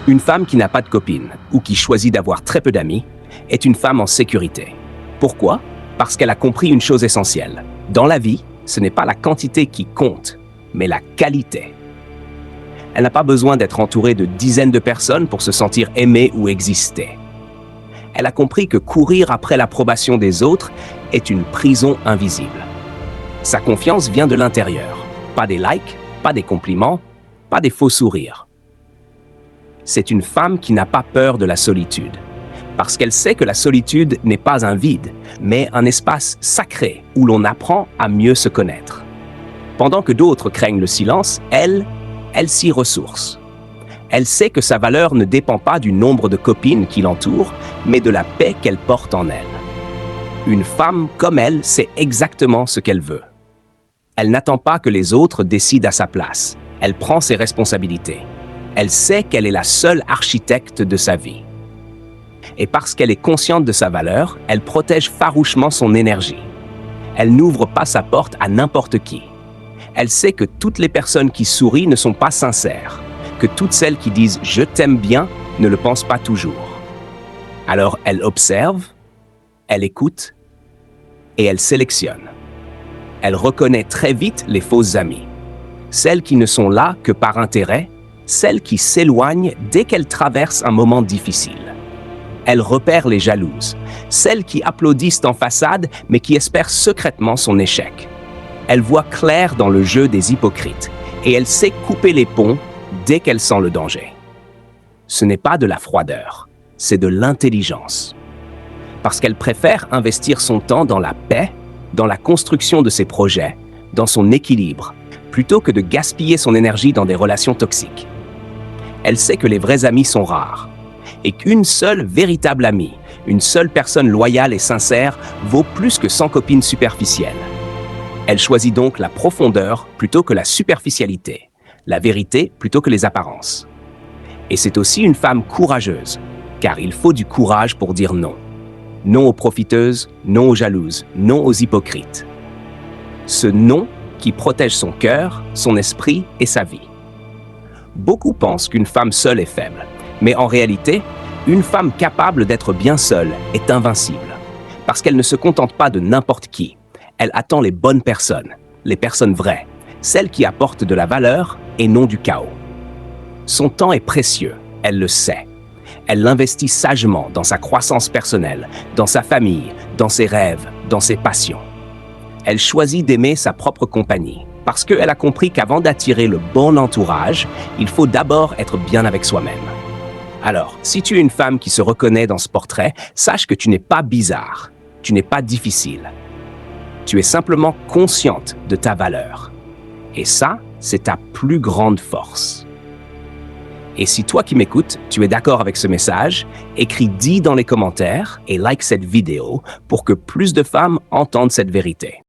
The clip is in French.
Une femme qui n'a pas de copine ou qui choisit d'avoir très peu d'amis est une femme en sécurité. Pourquoi? Parce qu'elle a compris une chose essentielle. Dans la vie, ce n'est pas la quantité qui compte, mais la qualité. Elle n'a pas besoin d'être entourée de dizaines de personnes pour se sentir aimée ou exister. Elle a compris que courir après l'approbation des autres est une prison invisible. Sa confiance vient de l'intérieur. Pas des likes, pas des compliments, pas des faux sourires. C'est une femme qui n'a pas peur de la solitude, parce qu'elle sait que la solitude n'est pas un vide, mais un espace sacré où l'on apprend à mieux se connaître. Pendant que d'autres craignent le silence, elle s'y ressource. Elle sait que sa valeur ne dépend pas du nombre de copines qui l'entourent, mais de la paix qu'elle porte en elle. Une femme comme elle sait exactement ce qu'elle veut. Elle n'attend pas que les autres décident à sa place. Elle prend ses responsabilités. Elle sait qu'elle est la seule architecte de sa vie. Et parce qu'elle est consciente de sa valeur, elle protège farouchement son énergie. Elle n'ouvre pas sa porte à n'importe qui. Elle sait que toutes les personnes qui sourient ne sont pas sincères, que toutes celles qui disent « je t'aime bien » ne le pensent pas toujours. Alors elle observe, elle écoute et elle sélectionne. Elle reconnaît très vite les fausses amies, celles qui ne sont là que par intérêt, celles qui s'éloignent dès qu'elles traversent un moment difficile. Elle repère les jalouses, celles qui applaudissent en façade mais qui espèrent secrètement son échec. Elle voit clair dans le jeu des hypocrites et elle sait couper les ponts dès qu'elle sent le danger. Ce n'est pas de la froideur, c'est de l'intelligence. Parce qu'elle préfère investir son temps dans la paix, dans la construction de ses projets, dans son équilibre, plutôt que de gaspiller son énergie dans des relations toxiques. Elle sait que les vrais amis sont rares et qu'une seule véritable amie, une seule personne loyale et sincère vaut plus que 100 copines superficielles. Elle choisit donc la profondeur plutôt que la superficialité, la vérité plutôt que les apparences. Et c'est aussi une femme courageuse, car il faut du courage pour dire non. Non aux profiteuses, non aux jalouses, non aux hypocrites. Ce non qui protège son cœur, son esprit et sa vie. Beaucoup pensent qu'une femme seule est faible, mais en réalité, une femme capable d'être bien seule est invincible, parce qu'elle ne se contente pas de n'importe qui. Elle attend les bonnes personnes, les personnes vraies, celles qui apportent de la valeur et non du chaos. Son temps est précieux, elle le sait. Elle l'investit sagement dans sa croissance personnelle, dans sa famille, dans ses rêves, dans ses passions. Elle choisit d'aimer sa propre compagnie, parce qu'elle a compris qu'avant d'attirer le bon entourage, il faut d'abord être bien avec soi-même. Alors, si tu es une femme qui se reconnaît dans ce portrait, sache que tu n'es pas bizarre, tu n'es pas difficile. Tu es simplement consciente de ta valeur. Et ça, c'est ta plus grande force. Et si toi qui m'écoutes, tu es d'accord avec ce message, écris « dis » dans les commentaires et like cette vidéo pour que plus de femmes entendent cette vérité.